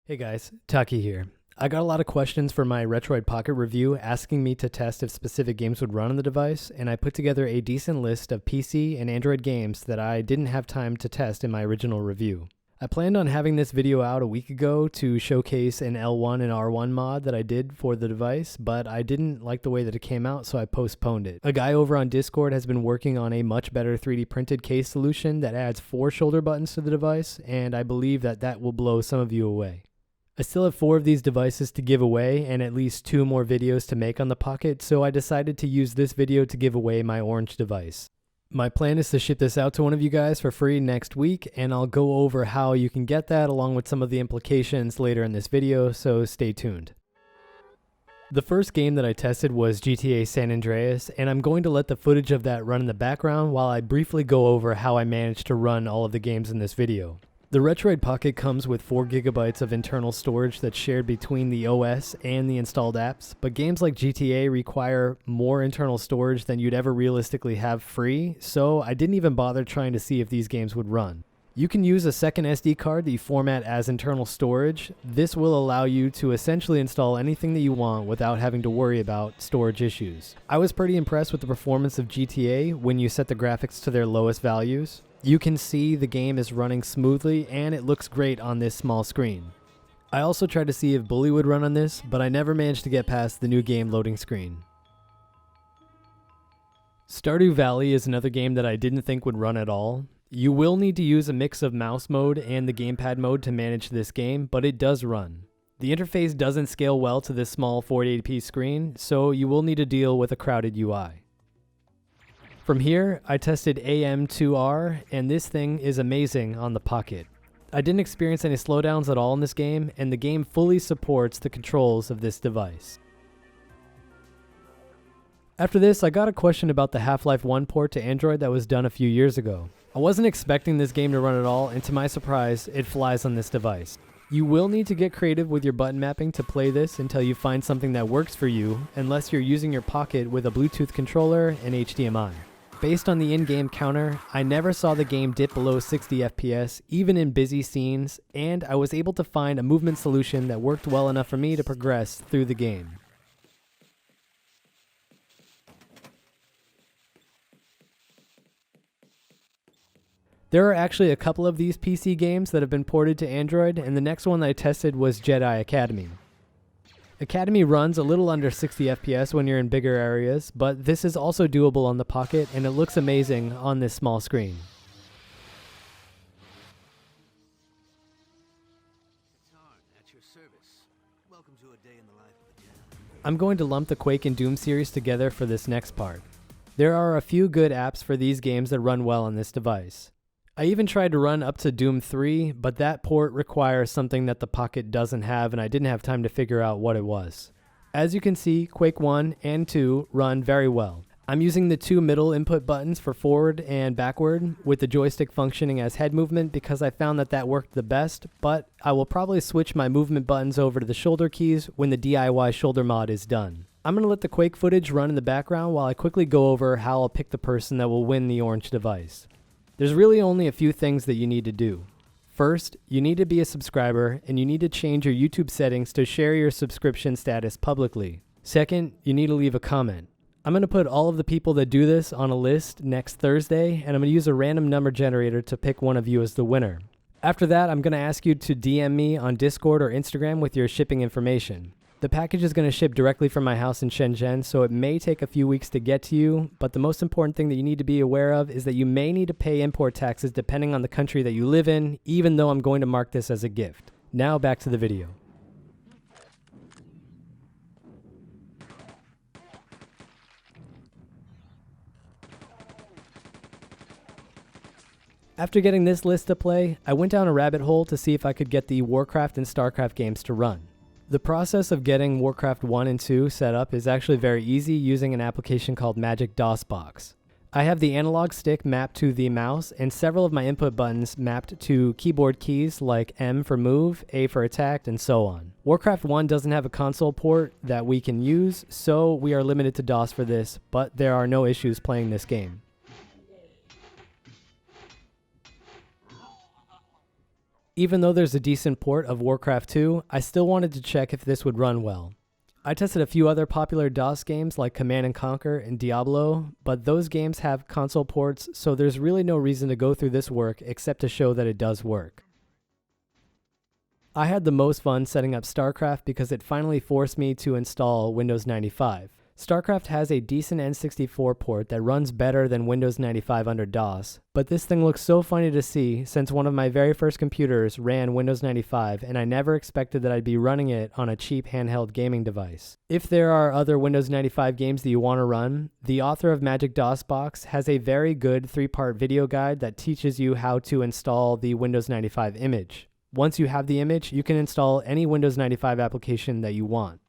Hey guys, Taki here. I got a lot of questions for my Retroid Pocket review asking me to test if specific games would run on the device, and I put together a decent list of PC and Android games that I didn't have time to test in my original review. I planned on having this video out a week ago to showcase an L1 and R1 mod that I did for the device, but I didn't like the way that it came out, so I postponed it. A guy over on Discord has been working on a much better 3D printed case solution that adds 4 shoulder buttons to the device, and I believe that will blow some of you away. I still have 4 of these devices to give away and at least 2 more videos to make on the Pocket, so I decided to use this video to give away my orange device. My plan is to ship this out to one of you guys for free next week, and I'll go over how you can get that along with some of the implications later in this video, so stay tuned. The first game that I tested was GTA San Andreas, and I'm going to let the footage of that run in the background while I briefly go over how I managed to run all of the games in this video. The Retroid Pocket comes with 4 GB of internal storage that's shared between the OS and the installed apps, but games like GTA require more internal storage than you'd ever realistically have free, so I didn't even bother trying to see if these games would run. You can use a second SD card that you format as internal storage. This will allow you to essentially install anything that you want without having to worry about storage issues. I was pretty impressed with the performance of GTA when you set the graphics to their lowest values. You can see the game is running smoothly and it looks great on this small screen. I also tried to see if Bully would run on this, but I never managed to get past the new game loading screen. Stardew Valley is another game that I didn't think would run at all. You will need to use a mix of mouse mode and the gamepad mode to manage this game, but it does run. The interface doesn't scale well to this small 480p screen, so you will need to deal with a crowded UI. From here, I tested AM2R, and this thing is amazing on the Pocket. I didn't experience any slowdowns at all in this game, and the game fully supports the controls of this device. After this, I got a question about the Half-Life 1 port to Android that was done a few years ago. I wasn't expecting this game to run at all, and to my surprise, it flies on this device. You will need to get creative with your button mapping to play this until you find something that works for you, unless you're using your Pocket with a Bluetooth controller and HDMI. Based on the in-game counter, I never saw the game dip below 60 FPS, even in busy scenes, and I was able to find a movement solution that worked well enough for me to progress through the game. There are actually a couple of these PC games that have been ported to Android, and the next one that I tested was Jedi Academy. Academy runs a little under 60 FPS when you're in bigger areas, but this is also doable on the Pocket, and it looks amazing on this small screen. I'm going to lump the Quake and Doom series together for this next part. There are a few good apps for these games that run well on this device. I even tried to run up to Doom 3, but that port requires something that the Pocket doesn't have, and I didn't have time to figure out what it was. As you can see, Quake 1 and 2 run very well. I'm using the 2 middle input buttons for forward and backward, with the joystick functioning as head movement because I found that worked the best, but I will probably switch my movement buttons over to the shoulder keys when the DIY shoulder mod is done. I'm going to let the Quake footage run in the background while I quickly go over how I'll pick the person that will win the orange device. There's really only a few things that you need to do. First, you need to be a subscriber, and you need to change your YouTube settings to share your subscription status publicly. Second, you need to leave a comment. I'm going to put all of the people that do this on a list next Thursday, and I'm going to use a random number generator to pick one of you as the winner. After that, I'm going to ask you to DM me on Discord or Instagram with your shipping information. The package is going to ship directly from my house in Shenzhen, so it may take a few weeks to get to you, but the most important thing that you need to be aware of is that you may need to pay import taxes depending on the country that you live in, even though I'm going to mark this as a gift. Now back to the video. After getting this list to play, I went down a rabbit hole to see if I could get the Warcraft and StarCraft games to run. The process of getting Warcraft 1 and 2 set up is actually very easy using an application called Magic DOSBox. I have the analog stick mapped to the mouse and several of my input buttons mapped to keyboard keys like M for move, A for attack, and so on. Warcraft 1 doesn't have a console port that we can use, so we are limited to DOS for this, but there are no issues playing this game. Even though there's a decent port of Warcraft 2, I still wanted to check if this would run well. I tested a few other popular DOS games like Command & Conquer and Diablo, but those games have console ports, so there's really no reason to go through this work except to show that it does work. I had the most fun setting up StarCraft because it finally forced me to install Windows 95. StarCraft has a decent N64 port that runs better than Windows 95 under DOS, but this thing looks so funny to see since one of my very first computers ran Windows 95 and I never expected that I'd be running it on a cheap handheld gaming device. If there are other Windows 95 games that you want to run, the author of Magic DOS Box has a very good 3-part video guide that teaches you how to install the Windows 95 image. Once you have the image, you can install any Windows 95 application that you want.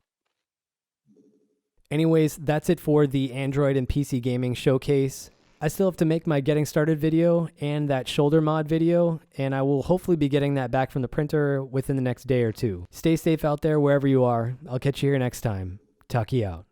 Anyways, that's it for the Android and PC gaming showcase. I still have to make my getting started video and that shoulder mod video, and I will hopefully be getting that back from the printer within the next day or two. Stay safe out there wherever you are. I'll catch you here next time. Taki out.